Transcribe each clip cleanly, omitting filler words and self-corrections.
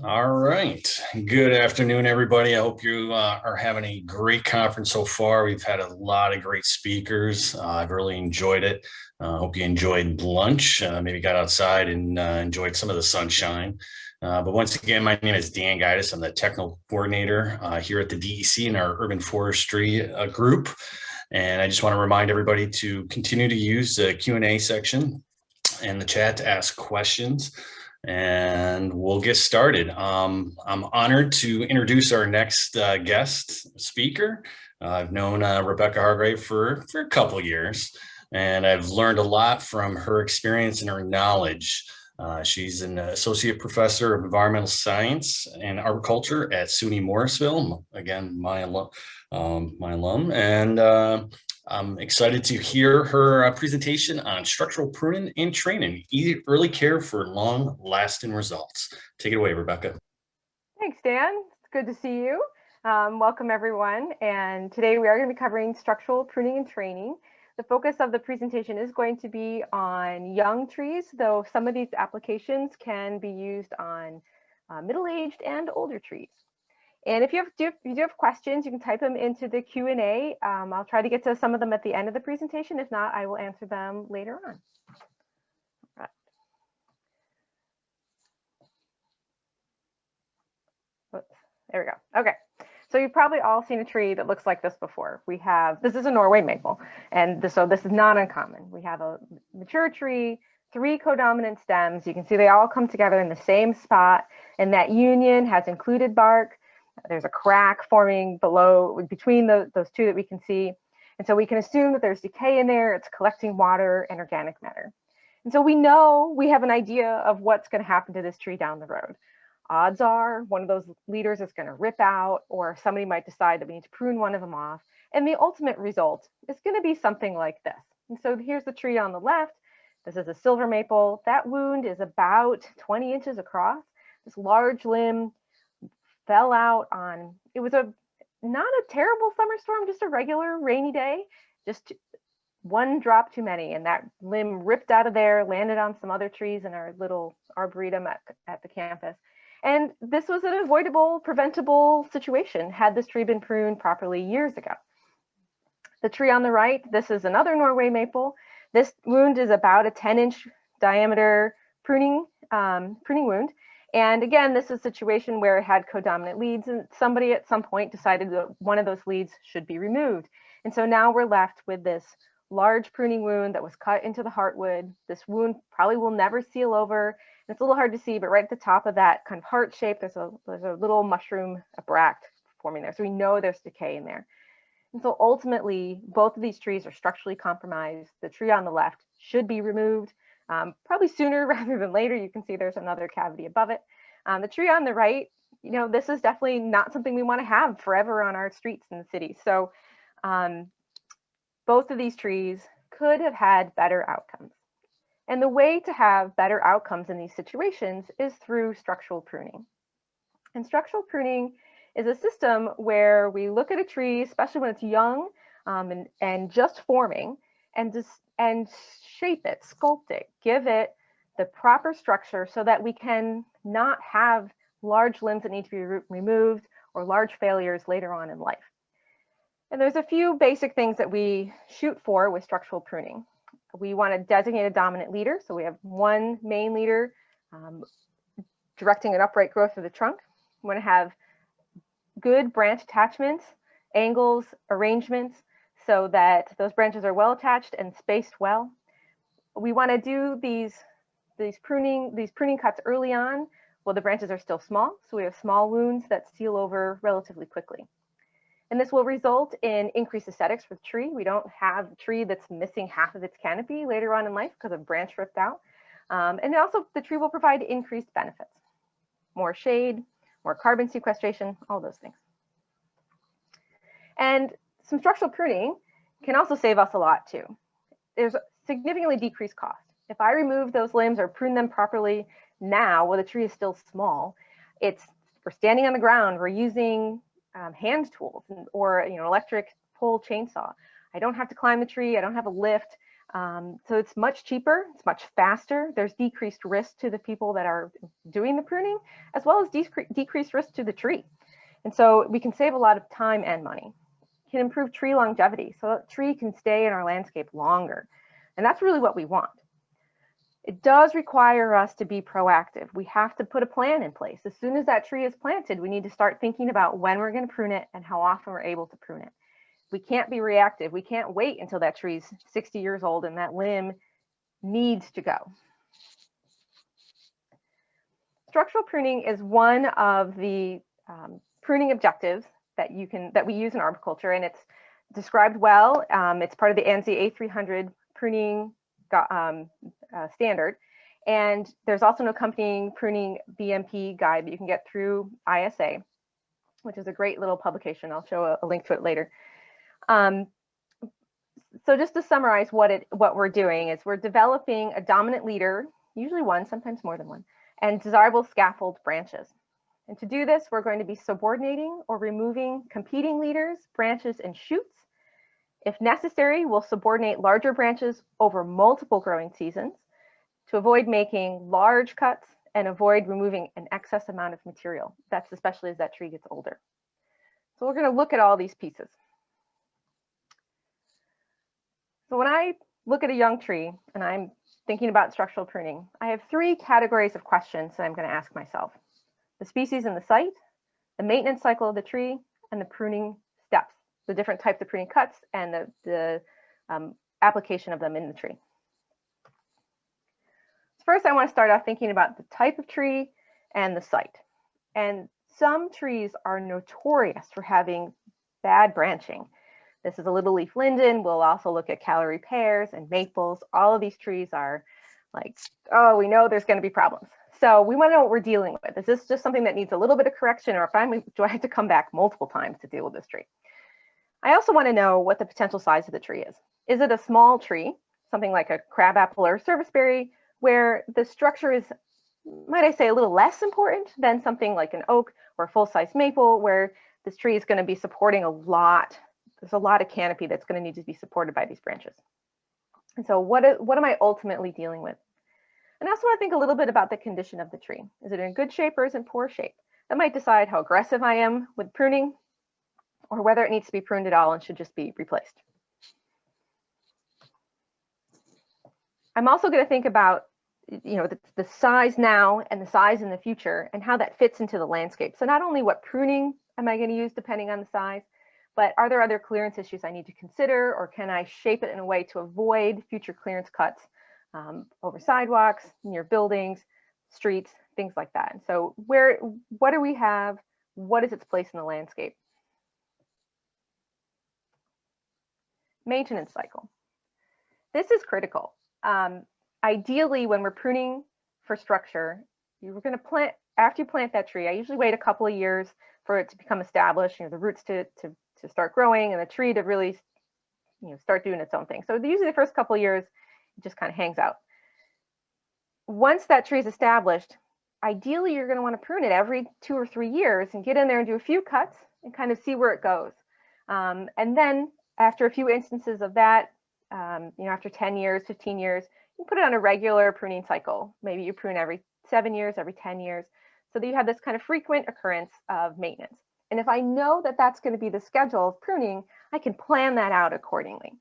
All right. Good afternoon, everybody. I hope you are having a great conference so far. We've had a lot of great speakers. I've really enjoyed it. Hope you enjoyed lunch, maybe got outside and enjoyed some of the sunshine. But once again, my name is Dan Gaitis. I'm the technical coordinator here at the DEC in our urban forestry group. And I just want to remind everybody to continue to use the Q&A section and the chat to ask questions. And we'll get started. I'm honored to introduce our next guest speaker. I've known Rebecca Hargrave for a couple of years, and I've learned a lot from her experience and her knowledge. She's an associate professor of environmental science and arboriculture at SUNY Morrisville. Again, my alum, and I'm excited to hear her presentation on structural pruning and training, early care for long-lasting results. Take it away, Rebecca. Thanks, Dan. It's good to see you. Welcome, everyone. And today we are going to be covering structural pruning and training. The focus of the presentation is going to be on young trees, though some of these applications can be used on middle-aged and older trees. And if you do have questions, you can type them into the Q&A. I'll try to get to some of them at the end of the presentation. If not, I will answer them later on. Right. Oops, there we go. Okay. So you've probably all seen a tree that looks like this before. This is a Norway maple, and so this is not uncommon. We have a mature tree, 3 codominant stems. You can see they all come together in the same spot, and that union has included bark. There's a crack forming between those two that we can see. And so we can assume that there's decay in there. It's collecting water and organic matter. And so we know we have an idea of what's going to happen to this tree down the road. Odds are one of those leaders is going to rip out, or somebody might decide that we need to prune one of them off. And the ultimate result is going to be something like this. And so here's the tree on the left. This is a silver maple. That wound is about 20 inches across. This large limb fell out on, it was not a terrible summer storm, just a regular rainy day, just one drop too many. And that limb ripped out of there, landed on some other trees in our little arboretum at the campus. And this was an avoidable, preventable situation had this tree been pruned properly years ago. The tree on the right, this is another Norway maple. This wound is about a 10-inch diameter pruning wound. And again, this is a situation where it had codominant leads, and somebody at some point decided that one of those leads should be removed. And so now we're left with this large pruning wound that was cut into the heartwood. This wound probably will never seal over. It's a little hard to see, but right at the top of that kind of heart shape, there's a little mushroom, a bract forming there. So we know there's decay in there. And so ultimately, both of these trees are structurally compromised. The tree on the left should be removed. Probably sooner rather than later. You can see there's another cavity above it. The tree on the right, this is definitely not something we want to have forever on our streets in the city. So both of these trees could have had better outcomes. And the way to have better outcomes in these situations is through structural pruning. And structural pruning is a system where we look at a tree, especially when it's young and just forming, and shape it, sculpt it, give it the proper structure so that we can not have large limbs that need to be removed or large failures later on in life. And there's a few basic things that we shoot for with structural pruning. We want to designate a dominant leader. So we have one main leader directing an upright growth of the trunk. We want to have good branch attachments, angles, arrangements, so that those branches are well attached and spaced well. We want to do these pruning cuts early on while the branches are still small, so we have small wounds that seal over relatively quickly. And this will result in increased aesthetics for the tree. We don't have a tree that's missing half of its canopy later on in life because a branch ripped out. And also the tree will provide increased benefits. More shade, more carbon sequestration, all those things. And some structural pruning can also save us a lot too. There's significantly decreased cost. If I remove those limbs or prune them properly now while the tree is still small, we're standing on the ground, we're using hand tools or electric pole chainsaw. I don't have to climb the tree, I don't have a lift. So it's much cheaper, it's much faster. There's decreased risk to the people that are doing the pruning, as well as decreased risk to the tree. And so we can save a lot of time and money. It can improve tree longevity, so a tree can stay in our landscape longer. And that's really what we want. It does require us to be proactive. We have to put a plan in place. As soon as that tree is planted, we need to start thinking about when we're going to prune it and how often we're able to prune it. We can't be reactive. We can't wait until that tree's 60 years old and that limb needs to go. Structural pruning is one of the pruning objectives that we use in arboriculture, and it's described well. It's part of the ANSI A300 pruning standard, and there's also an accompanying pruning BMP guide that you can get through ISA, which is a great little publication. I'll show a link to it later. So just to summarize what we're doing is we're developing a dominant leader, usually one, sometimes more than one, and desirable scaffold branches. And to do this, we're going to be subordinating or removing competing leaders, branches, and shoots. If necessary, we'll subordinate larger branches over multiple growing seasons to avoid making large cuts and avoid removing an excess amount of material. That's especially as that tree gets older. So we're going to look at all these pieces. So when I look at a young tree and I'm thinking about structural pruning, I have three categories of questions that I'm going to ask myself: the species and the site, the maintenance cycle of the tree, and the pruning steps, the different types of pruning cuts and the application of them in the tree. First, I want to start off thinking about the type of tree and the site. And some trees are notorious for having bad branching. This is a little leaf linden. We'll also look at Callery pears and maples. All of these trees are like, oh, we know there's going to be problems. So we want to know what we're dealing with. Is this just something that needs a little bit of correction, or do I have to come back multiple times to deal with this tree? I also want to know what the potential size of the tree is. Is it a small tree, something like a crabapple or serviceberry, where the structure is, might I say, a little less important than something like an oak or a full-size maple, where this tree is going to be supporting a lot. There's a lot of canopy that's going to need to be supported by these branches. And so what am I ultimately dealing with? And I also want to think a little bit about the condition of the tree. Is it in good shape or is it in poor shape? That might decide how aggressive I am with pruning, or whether it needs to be pruned at all and should just be replaced. I'm also going to think about, you know, the size now and the size in the future and how that fits into the landscape. So not only what pruning am I going to use depending on the size, but are there other clearance issues I need to consider, or can I shape it in a way to avoid future clearance cuts over sidewalks, near buildings, streets, things like that. And so what do we have? What is its place in the landscape? Maintenance cycle. This is critical. Ideally, when we're pruning for structure, you're going to plant, after you plant that tree, I usually wait a couple of years for it to become established, you know, the roots to start growing and the tree to really, you know, start doing its own thing. So usually the first couple of years, it just kind of hangs out. Once that tree is established, ideally you're going to want to prune it every 2 or 3 years and get in there and do a few cuts and kind of see where it goes. And then after a few instances of that, you know, after 10 years, 15 years, you put it on a regular pruning cycle. Maybe you prune every 7 years, every 10 years, so that you have this kind of frequent occurrence of maintenance. And if I know that that's going to be the schedule of pruning, I can plan that out accordingly.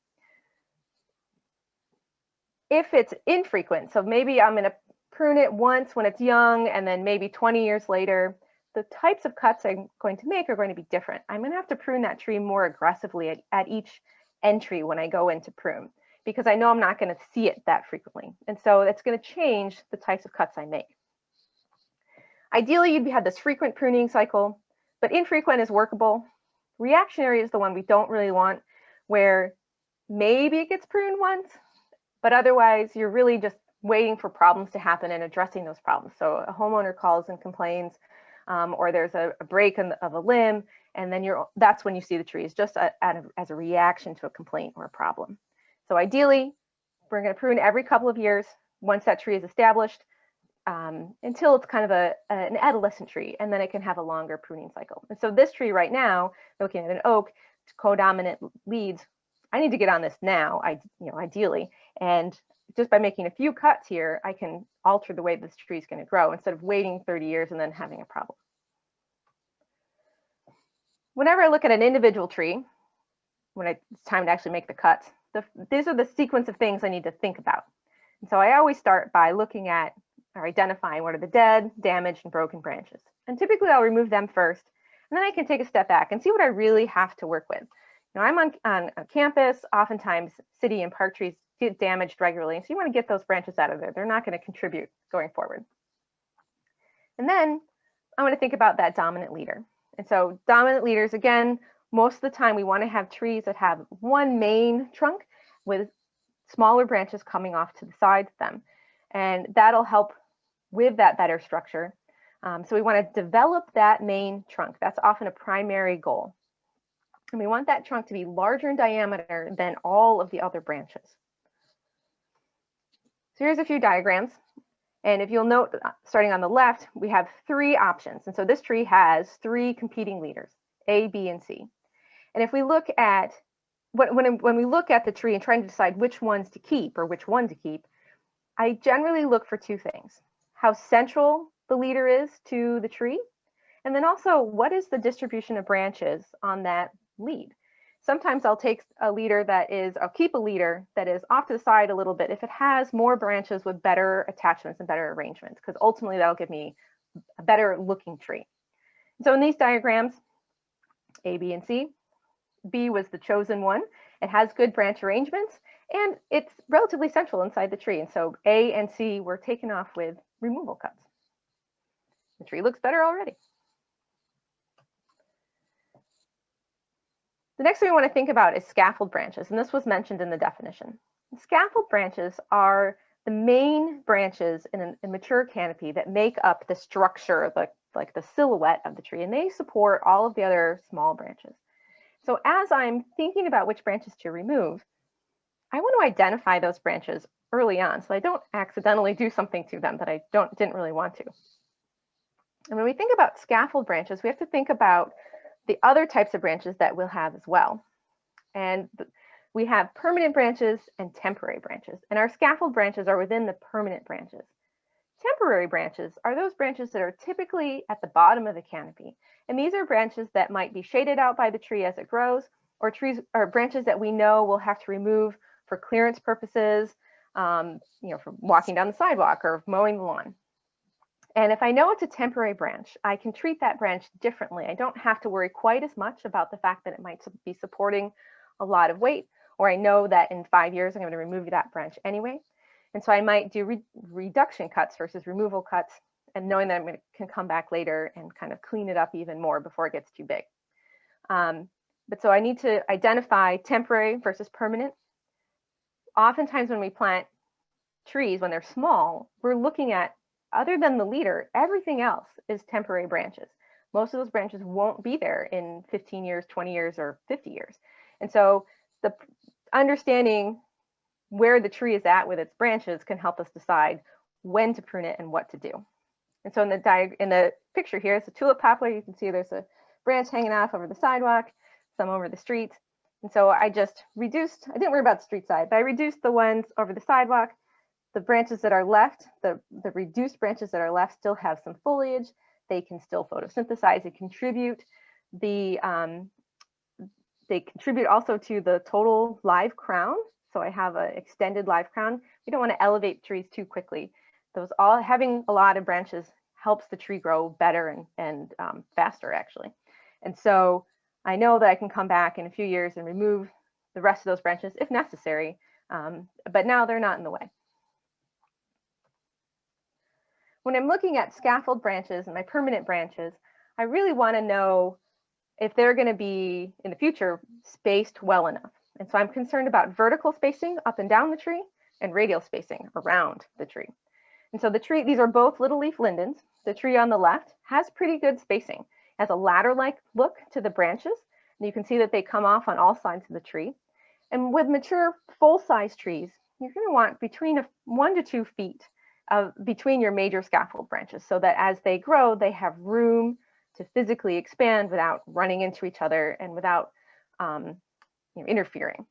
If it's infrequent, so maybe I'm going to prune it once when it's young, and then maybe 20 years later, the types of cuts I'm going to make are going to be different. I'm going to have to prune that tree more aggressively at each entry when I go in to prune, because I know I'm not going to see it that frequently. And so it's going to change the types of cuts I make. Ideally, you'd have this frequent pruning cycle, but infrequent is workable. Reactionary is the one we don't really want, where maybe it gets pruned once, but otherwise you're really just waiting for problems to happen and addressing those problems. So a homeowner calls and complains, or there's a break of a limb, and then that's when you see the trees, just as a reaction to a complaint or a problem. So ideally, we're going to prune every couple of years once that tree is established, until it's kind of an adolescent tree, and then it can have a longer pruning cycle. And so this tree right now, looking at an oak, codominant leads, I need to get on this now, ideally, And just by making a few cuts here, I can alter the way this tree is going to grow instead of waiting 30 years and then having a problem. Whenever I look at an individual tree, when it's time to actually make the cuts, these are the sequence of things I need to think about. And so I always start by looking at or identifying what are the dead, damaged, and broken branches. And typically I'll remove them first, and then I can take a step back and see what I really have to work with. Now I'm on a campus, oftentimes city and park trees get damaged regularly, so you want to get those branches out of there. They're not going to contribute going forward. And then I want to think about that dominant leader. And so dominant leaders, again, most of the time we want to have trees that have one main trunk with smaller branches coming off to the sides of them. And that'll help with that better structure. So we want to develop that main trunk. That's often a primary goal. And we want that trunk to be larger in diameter than all of the other branches. So here's a few diagrams. And if you'll note, starting on the left, we have 3 options. And so this tree has 3 competing leaders, A, B, and C. And if we look at, when we look at the tree and trying to decide which ones to keep or which one to keep, I generally look for 2 things: how central the leader is to the tree, and then also what is the distribution of branches on that lead. Sometimes I'll take a leader I'll keep a leader that is off to the side a little bit if it has more branches with better attachments and better arrangements, because ultimately that'll give me a better looking tree. So in these diagrams, A, B, and C, B was the chosen one. It has good branch arrangements and it's relatively central inside the tree. And so A and C were taken off with removal cuts. The tree looks better already. The next thing we want to think about is scaffold branches, and this was mentioned in the definition. Scaffold branches are the main branches in a mature canopy that make up the structure, like the silhouette of the tree, and they support all of the other small branches. So as I'm thinking about which branches to remove, I want to identify those branches early on so I don't accidentally do something to them that I didn't really want to. And when we think about scaffold branches, we have to think about the other types of branches that we'll have as well. And we have permanent branches and temporary branches. And our scaffold branches are within the permanent branches. Temporary branches are those branches that are typically at the bottom of the canopy. And these are branches that might be shaded out by the tree as it grows, or branches that we know we'll have to remove for clearance purposes, for walking down the sidewalk or mowing the lawn. And if I know it's a temporary branch, I can treat that branch differently. I don't have to worry quite as much about the fact that it might be supporting a lot of weight, or I know that in 5 years I'm going to remove that branch anyway. And so I might do reduction cuts versus removal cuts, and knowing that can come back later and kind of clean it up even more before it gets too big. But so I need to identify temporary versus permanent. Oftentimes when we plant trees, when they're small, we're looking at, other than the leader, everything else is temporary branches. Most of those branches won't be there in 15 years, 20 years, or 50 years. And so the understanding where the tree is at with its branches can help us decide when to prune it and what to do. And so in the picture here, it's a tulip poplar. You can see there's a branch hanging off over the sidewalk, some over the street. And so I just reduced, I didn't worry about the street side, but I reduced the ones over the sidewalk. The branches that are left, the reduced branches that are left still have some foliage. They can still photosynthesize and contribute. They contribute also to the total live crown. So I have an extended live crown. We don't want to elevate trees too quickly. Having a lot of branches helps the tree grow better and faster actually. And so I know that I can come back in a few years and remove the rest of those branches if necessary, but now they're not in the way. When I'm looking at scaffold branches and my permanent branches, I really want to know if they're going to be in the future spaced well enough. And so I'm concerned about vertical spacing up and down the tree and radial spacing around the tree. And so the tree, these are both little leaf lindens. The tree on the left has pretty good spacing. It has a ladder-like look to the branches. And you can see that they come off on all sides of the tree. And with mature full-size trees, you're going to want between 1 to 2 feet between your major scaffold branches, so that as they grow, they have room to physically expand without running into each other and without interfering.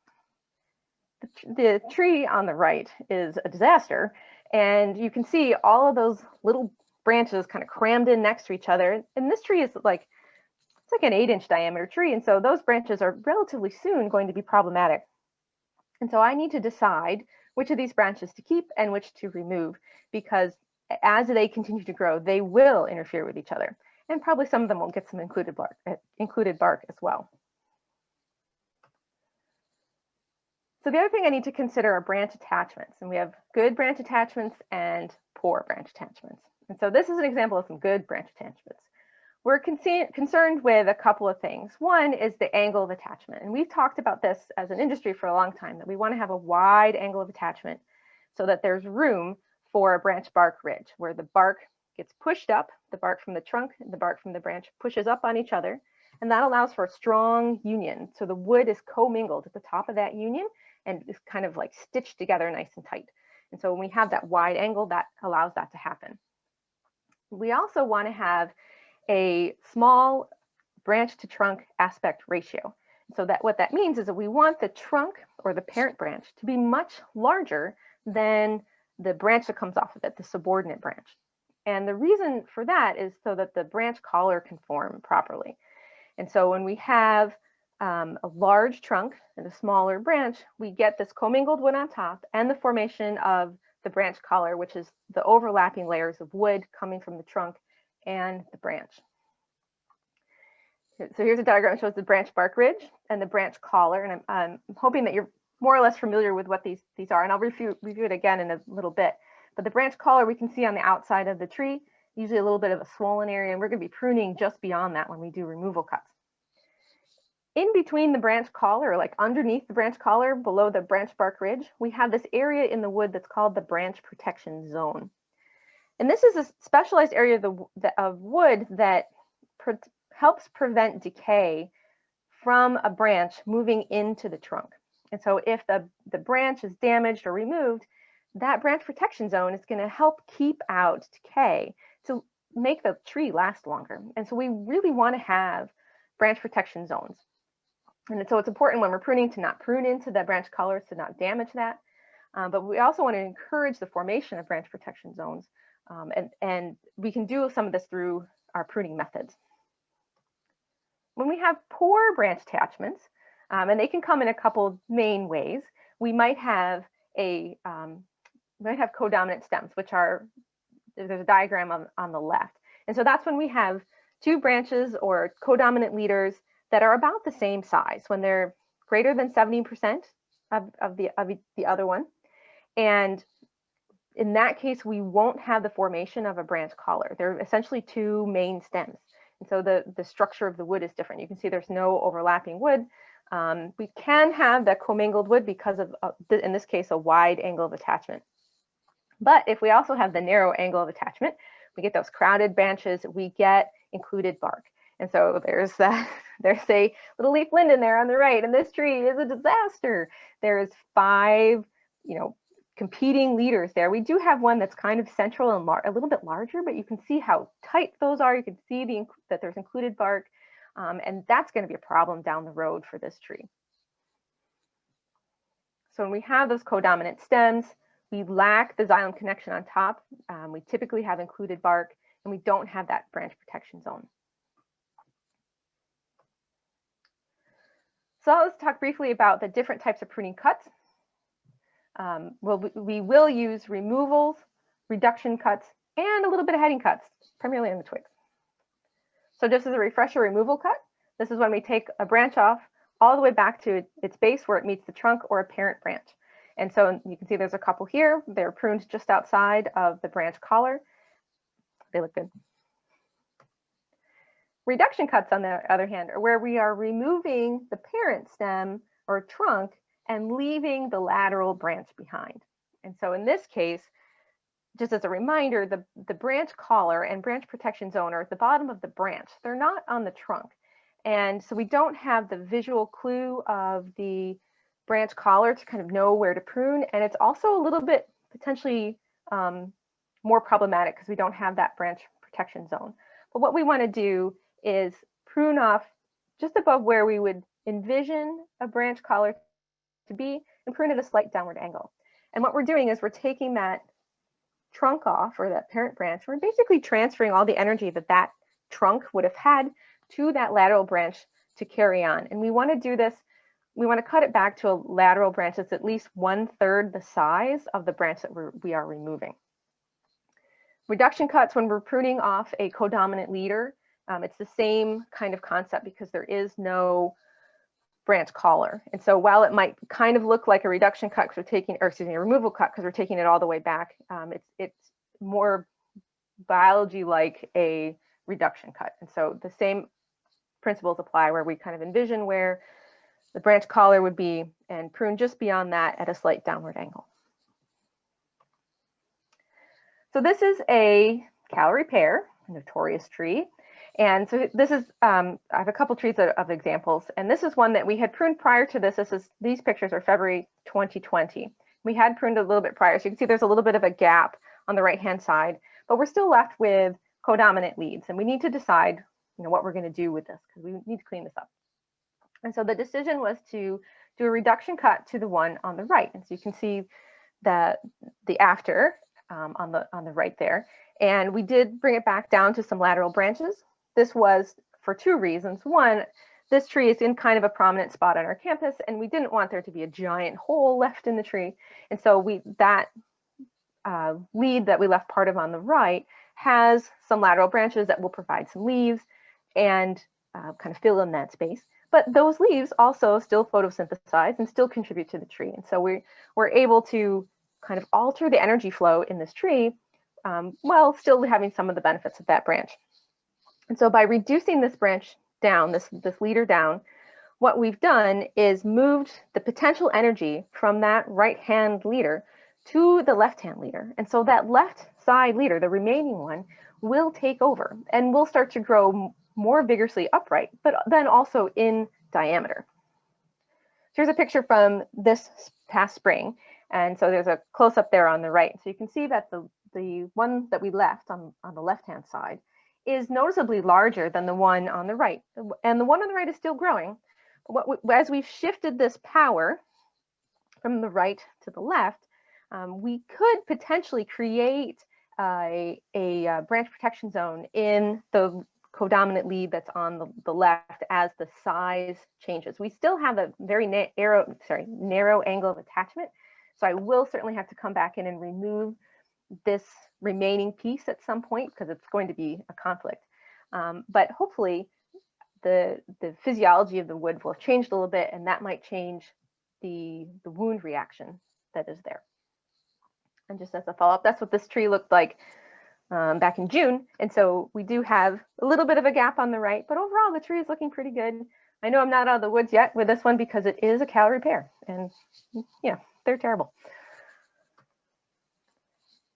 the tree on the right is a disaster. And you can see all of those little branches kind of crammed in next to each other. And this tree is like, it's like an 8-inch diameter tree. And so those branches are relatively soon going to be problematic. And so I need to decide which of these branches to keep and which to remove, because as they continue to grow, they will interfere with each other. And probably some of them will get some included bark as well. So the other thing I need to consider are branch attachments. And we have good branch attachments and poor branch attachments. And so this is an example of some good branch attachments. We're concerned with a couple of things. One is the angle of attachment. And we've talked about this as an industry for a long time, that we want to have a wide angle of attachment so that there's room for a branch bark ridge, where the bark gets pushed up, the bark from the trunk and the bark from the branch pushes up on each other. And that allows for a strong union. So the wood is commingled at the top of that union and is kind of like stitched together nice and tight. And so when we have that wide angle, that allows that to happen. We also want to have a small branch to trunk aspect ratio. So that what that means is that we want the trunk or the parent branch to be much larger than the branch that comes off of it, the subordinate branch. And the reason for that is so that the branch collar can form properly. And so when we have a large trunk and a smaller branch, we get this commingled wood on top and the formation of the branch collar, which is the overlapping layers of wood coming from the trunk and the branch. So here's a diagram that shows the branch bark ridge and the branch collar. And I'm hoping that you're more or less familiar with what these are. And I'll review it again in a little bit. But the branch collar we can see on the outside of the tree, usually a little bit of a swollen area. And we're going to be pruning just beyond that when we do removal cuts. In between the branch collar, or like underneath the branch collar, below the branch bark ridge, we have this area in the wood that's called the branch protection zone. And this is a specialized area of wood that helps prevent decay from a branch moving into the trunk. And so if the branch is damaged or removed, that branch protection zone is going to help keep out decay to make the tree last longer. And so we really want to have branch protection zones. And so it's important when we're pruning to not prune into the branch collars to not damage that. But we also want to encourage the formation of branch protection zones. And we can do some of this through our pruning methods. When we have poor branch attachments, and they can come in a couple main ways, we might have codominant stems, which are, there's a diagram on the left. And so that's when we have two branches or codominant leaders that are about the same size, when they're greater than 70% of the other one. And in that case, we won't have the formation of a branch collar. They're essentially two main stems. And so the structure of the wood is different. You can see there's no overlapping wood. We can have that commingled wood because of, in this case, a wide angle of attachment. But if we also have the narrow angle of attachment, we get those crowded branches, we get included bark. And so there's a little leaf linden there on the right, and this tree is a disaster. There's 5, competing leaders there. We do have one that's kind of central and a little bit larger, but you can see how tight those are. You can see that there's included bark, and that's going to be a problem down the road for this tree. So when we have those codominant stems, we lack the xylem connection on top. We typically have included bark, and we don't have that branch protection zone. So let's talk briefly about the different types of pruning cuts. We will use removals, reduction cuts, and a little bit of heading cuts, primarily on the twigs. So just as a refresher, removal cut, this is when we take a branch off all the way back to its base where it meets the trunk or a parent branch. And so you can see there's a couple here. They're pruned just outside of the branch collar. They look good. Reduction cuts, on the other hand, are where we are removing the parent stem or trunk and leaving the lateral branch behind. And so in this case, just as a reminder, the branch collar and branch protection zone are at the bottom of the branch. They're not on the trunk. And so we don't have the visual clue of the branch collar to kind of know where to prune. And it's also a little bit potentially more problematic because we don't have that branch protection zone. But what we want to do is prune off just above where we would envision a branch collar to be, and prune at a slight downward angle. And what we're doing is we're taking that trunk off, or that parent branch. We're basically transferring all the energy that that trunk would have had to that lateral branch to carry on. And we want to do this, we want to cut it back to a lateral branch that's at least 1/3 the size of the branch that we are removing. Reduction cuts, when we're pruning off a codominant leader, it's the same kind of concept because there is no branch collar. And so while it might kind of look like a reduction cut because we're taking, or excuse me, a removal cut because we're taking it all the way back, it's more biology like a reduction cut. And so the same principles apply, where we kind of envision where the branch collar would be and prune just beyond that at a slight downward angle. So this is a calorie pear, a notorious tree. And so this is, I have a couple trees of examples, and this is one that we had pruned prior to this. These pictures are February 2020. We had pruned a little bit prior, so you can see there's a little bit of a gap on the right-hand side, but we're still left with codominant leads, and we need to decide, what we're going to do with this because we need to clean this up. And so the decision was to do a reduction cut to the one on the right, and so you can see the after on the right there, and we did bring it back down to some lateral branches. This was for two reasons. One, this tree is in kind of a prominent spot on our campus, and we didn't want there to be a giant hole left in the tree. And so that lead that we left part of on the right has some lateral branches that will provide some leaves and kind of fill in that space. But those leaves also still photosynthesize and still contribute to the tree. And so we're able to kind of alter the energy flow in this tree while still having some of the benefits of that branch. And so by reducing this branch down, this leader down, what we've done is moved the potential energy from that right-hand leader to the left-hand leader. And so that left side leader, the remaining one, will take over and will start to grow more vigorously upright, but then also in diameter. Here's a picture from this past spring. And so there's a close-up there on the right. So you can see that the one that we left on the left-hand side is noticeably larger than the one on the right. And the one on the right is still growing. As we've shifted this power from the right to the left, we could potentially create a branch protection zone in the codominant lead that's on the left as the size changes. We still have a very narrow angle of attachment. So I will certainly have to come back in and remove this remaining piece at some point because it's going to be a conflict. But hopefully the physiology of the wood will have changed a little bit, and that might change the wound reaction that is there. And just as a follow-up, that's what this tree looked like back in June. And so we do have a little bit of a gap on the right, but overall the tree is looking pretty good. I know I'm not out of the woods yet with this one because it is a calorie pear, and yeah, they're terrible.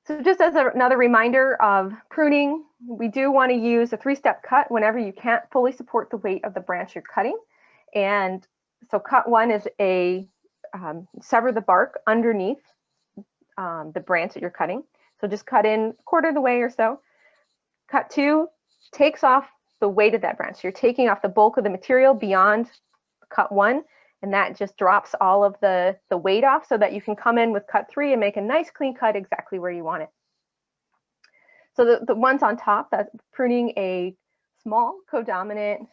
So just as another reminder of pruning, we do want to use a 3-step cut whenever you can't fully support the weight of the branch you're cutting. And so cut 1 is sever the bark underneath the branch that you're cutting. So just cut in 1/4 of the way or so. Cut 2 takes off the weight of that branch. So you're taking off the bulk of the material beyond cut 1, and that just drops all of the weight off so that you can come in with cut 3 and make a nice clean cut exactly where you want it. So the ones on top, that's pruning a small codominant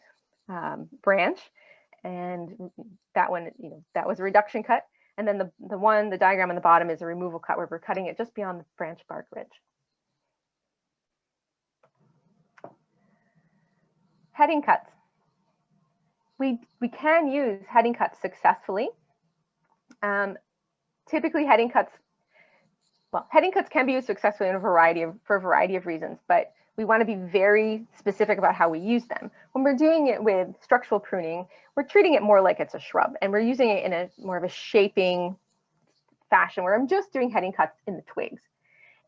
branch, and that one, that was a reduction cut. And then the diagram on the bottom is a removal cut where we're cutting it just beyond the branch bark ridge. Heading cuts. We can use heading cuts successfully. Typically heading cuts can be used successfully for a variety of reasons, but we want to be very specific about how we use them. When we're doing it with structural pruning, we're treating it more like it's a shrub, and we're using it in a more of a shaping fashion where I'm just doing heading cuts in the twigs.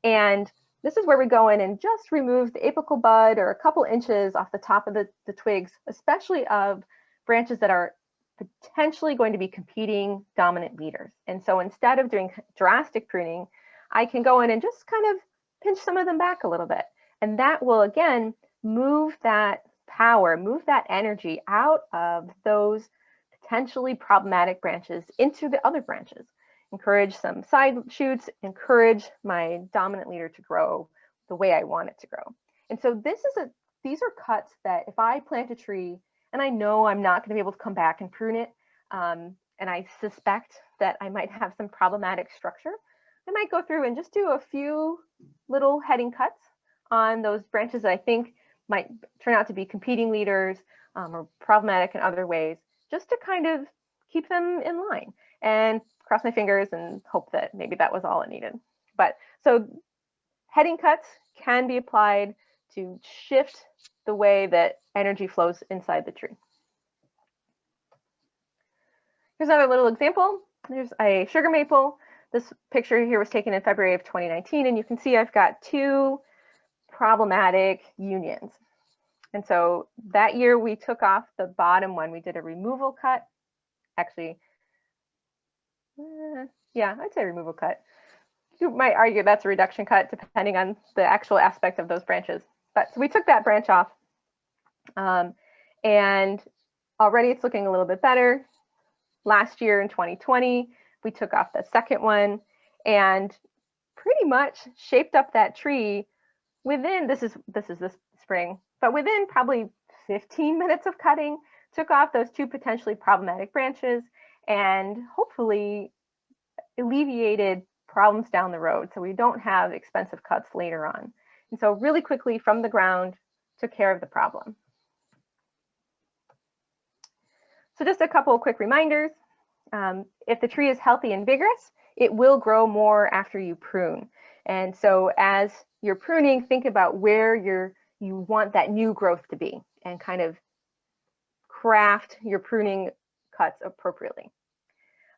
And this is where we go in and just remove the apical bud or a couple inches off the top of the twigs, especially of branches that are potentially going to be competing dominant leaders. And so instead of doing drastic pruning, I can go in and just kind of pinch some of them back a little bit. And that will, again, move that power, move that energy out of those potentially problematic branches into the other branches. encourage some side shoots, encourage my dominant leader to grow the way I want it to grow. And so these are cuts that if I plant a tree and I know I'm not going to be able to come back and prune it, and I suspect that I might have some problematic structure, I might go through and just do a few little heading cuts on those branches that I think might turn out to be competing leaders or problematic in other ways, just to kind of keep them in line and cross my fingers and hope that maybe that was all it needed. But so heading cuts can be applied to shift the way that energy flows inside the tree. Here's another little example. There's a sugar maple. This picture here was taken in February of 2019, and you can see I've got two problematic unions. And so that year we took off the bottom one. We did a removal cut. Actually, yeah, I'd say removal cut. You might argue that's a reduction cut depending on the actual aspect of those branches. But so we took that branch off, and already it's looking a little bit better. Last year in 2020, we took off the second one and pretty much shaped up that tree within, this is this spring, but within probably 15 minutes of cutting, took off those two potentially problematic branches and hopefully alleviated problems down the road so we don't have expensive cuts later on. And so really quickly from the ground, took care of the problem. So just a couple of quick reminders. If the tree is healthy and vigorous, it will grow more after you prune. And so as you're pruning, think about where you want that new growth to be and kind of craft your pruning cuts appropriately.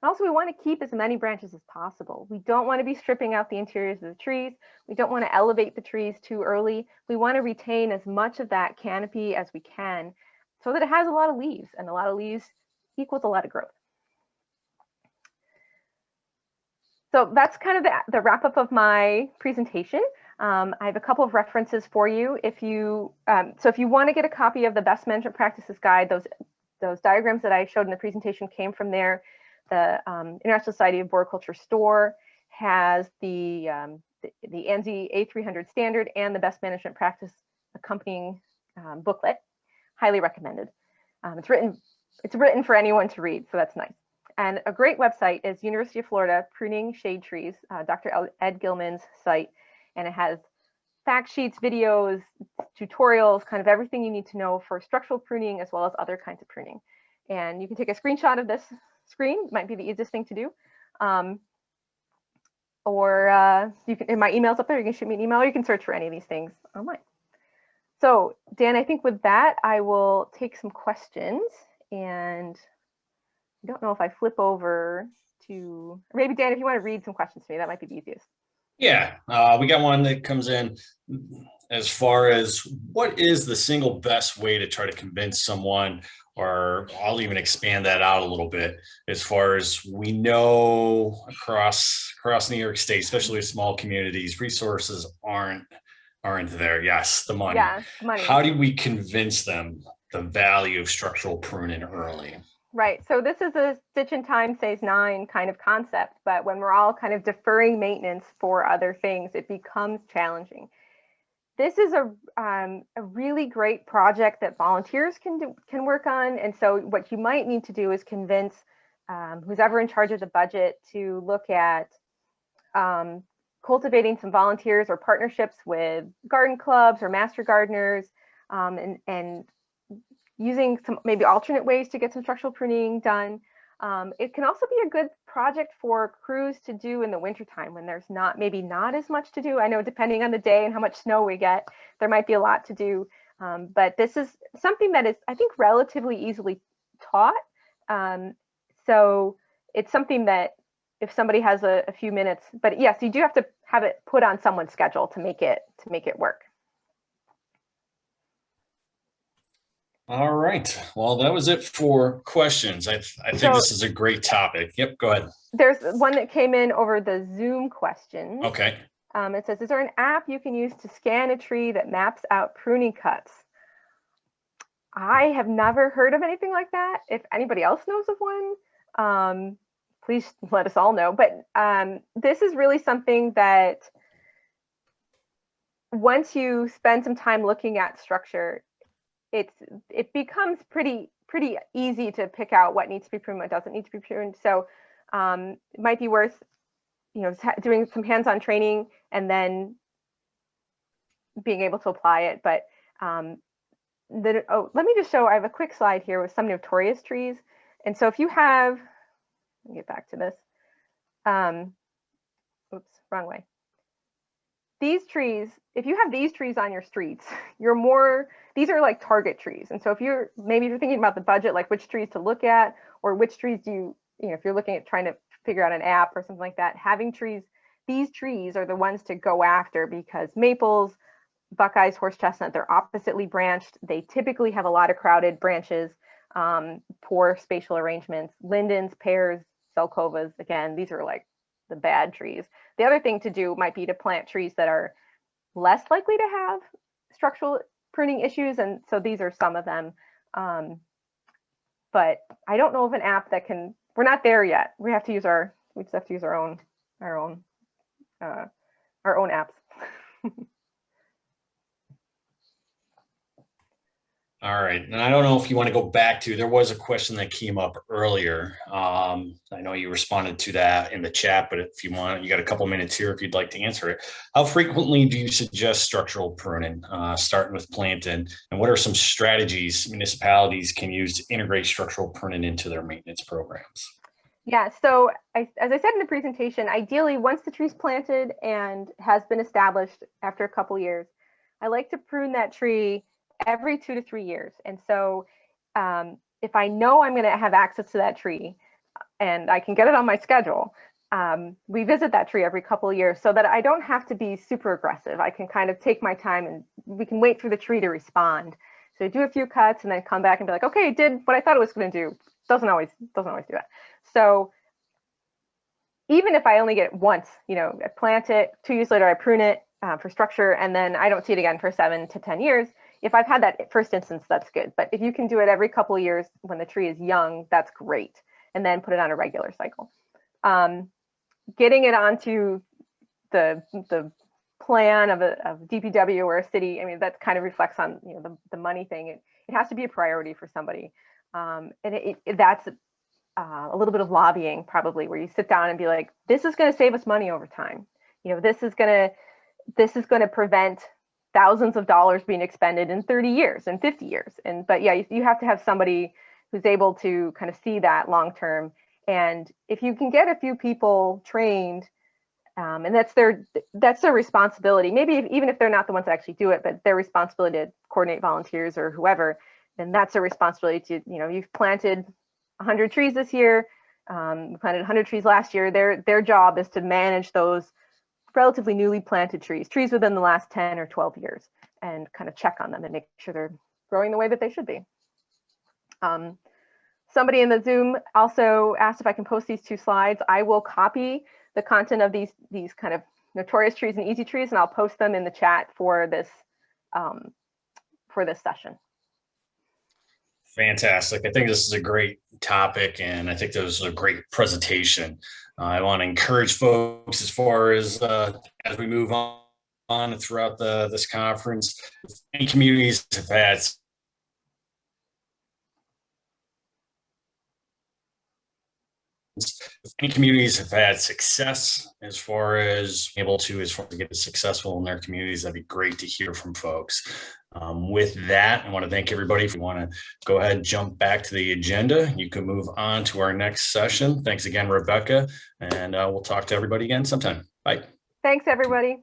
And also, we want to keep as many branches as possible. We don't want to be stripping out the interiors of the trees. We don't want to elevate the trees too early. We want to retain as much of that canopy as we can so that it has a lot of leaves, and a lot of leaves equals a lot of growth. So that's kind of the wrap up of my presentation. I have a couple of references for you. If you want to get a copy of the Best Management Practices Guide, those diagrams that I showed in the presentation came from there. The International Society of Arboriculture store has the ANSI A300 standard and the Best Management Practice accompanying booklet. Highly recommended. It's written for anyone to read, so that's nice. And a great website is University of Florida Pruning Shade Trees, Dr. Ed Gilman's site, and it has fact sheets, videos, tutorials, kind of everything you need to know for structural pruning as well as other kinds of pruning. And you can take a screenshot of this screen. It might be the easiest thing to do. You can, my email's up there. You can shoot me an email, or you can search for any of these things online. So Dan, I think with that, I will take some questions, and I don't know if I flip over to, maybe Dan, if you want to read some questions to me, that might be the easiest. Yeah, we got one that comes in as far as what is the single best way to try to convince someone, or I'll even expand that out a little bit, as far as we know across New York State, especially small communities, resources aren't there. Yes, the money. Yeah, money. How do we convince them the value of structural pruning early? Right. So this is a stitch in time saves 9 kind of concept, but when we're all kind of deferring maintenance for other things, it becomes challenging. This is a really great project that volunteers can work on. And so what you might need to do is convince who's ever in charge of the budget to look at cultivating some volunteers or partnerships with garden clubs or master gardeners, and using some maybe alternate ways to get some structural pruning done. It can also be a good project for crews to do in the wintertime when there's maybe not as much to do. I know depending on the day and how much snow we get, there might be a lot to do. But this is something that is, I think, relatively easily taught. So it's something that if somebody has a few minutes, but yes, you do have to have it put on someone's schedule to make it work. All right. Well, that was it for questions. I think this is a great topic. Yep, go ahead. There's one that came in over the Zoom questions. Okay. It says, is there an app you can use to scan a tree that maps out pruning cuts? I have never heard of anything like that. If anybody else knows of one, please let us all know. But this is really something that once you spend some time looking at structure, it becomes pretty easy to pick out what needs to be pruned, what doesn't need to be pruned. So it might be worth, doing some hands-on training and then being able to apply it. But let me just show, I have a quick slide here with some notorious trees. And so if you have, let me get back to this. Oops, wrong way. These trees, if you have these trees on your streets, these are like target trees. And so if you're thinking about the budget, like which trees to look at, or which trees if you're looking at trying to figure out an app or something like that, having trees, these trees are the ones to go after, because maples, buckeyes, horse chestnut, they're oppositely branched. They typically have a lot of crowded branches, poor spatial arrangements. Lindens, pears, zelkovas, again, these are like the bad trees. The other thing to do might be to plant trees that are less likely to have structural pruning issues. And so these are some of them. But I don't know of an app that can, we're not there yet. We just have to use our own apps. All right. And I don't know if you want to go back to, there was a question that came up earlier. I know you responded to that in the chat, but if you want, you got a couple minutes here if you'd like to answer it. How frequently do you suggest structural pruning, starting with planting? And what are some strategies municipalities can use to integrate structural pruning into their maintenance programs? Yeah, so as I said in the presentation, ideally, once the tree's planted and has been established after a couple years, I like to prune that tree every 2 to 3 years. And so if I know I'm going to have access to that tree and I can get it on my schedule, we visit that tree every couple of years so that I don't have to be super aggressive. I can kind of take my time and we can wait for the tree to respond. So do a few cuts and then come back and be like, okay, it did what I thought it was going to do. Doesn't always do that. So even if I only get it once, I plant it, 2 years later I prune it for structure, and then I don't see it again for 7 to 10 years. If I've had that first instance, that's good. But if you can do it every couple of years when the tree is young, that's great. And then put it on a regular cycle. Getting it onto the plan of DPW or a city, I mean, that kind of reflects on the money thing. It has to be a priority for somebody. And that's a little bit of lobbying probably, where you sit down and be like, this is going to save us money over time. This is going to prevent thousands of dollars being expended in 30 years and 50 years. But yeah, you have to have somebody who's able to kind of see that long term. And if you can get a few people trained, and that's their responsibility, maybe even if they're not the ones that actually do it, but their responsibility to coordinate volunteers or whoever, then that's a responsibility to, you've planted 100 trees this year, you planted 100 trees last year. Their job is to manage those relatively newly planted trees within the last 10 or 12 years, and kind of check on them and make sure they're growing the way that they should be. Somebody in the Zoom also asked if I can post these 2 slides. I will copy the content of these kind of notorious trees and easy trees, and I'll post them in the chat for this session. Fantastic. I think this is a great topic, and I think this was a great presentation. I want to encourage folks as far as we move on throughout this conference. Any communities have had success as far as get successful in their communities, that'd be great to hear from folks. With that, I want to thank everybody. If you want to go ahead and jump back to the agenda, you can move on to our next session. Thanks again, Rebecca, and we'll talk to everybody again sometime. Bye. Thanks, everybody.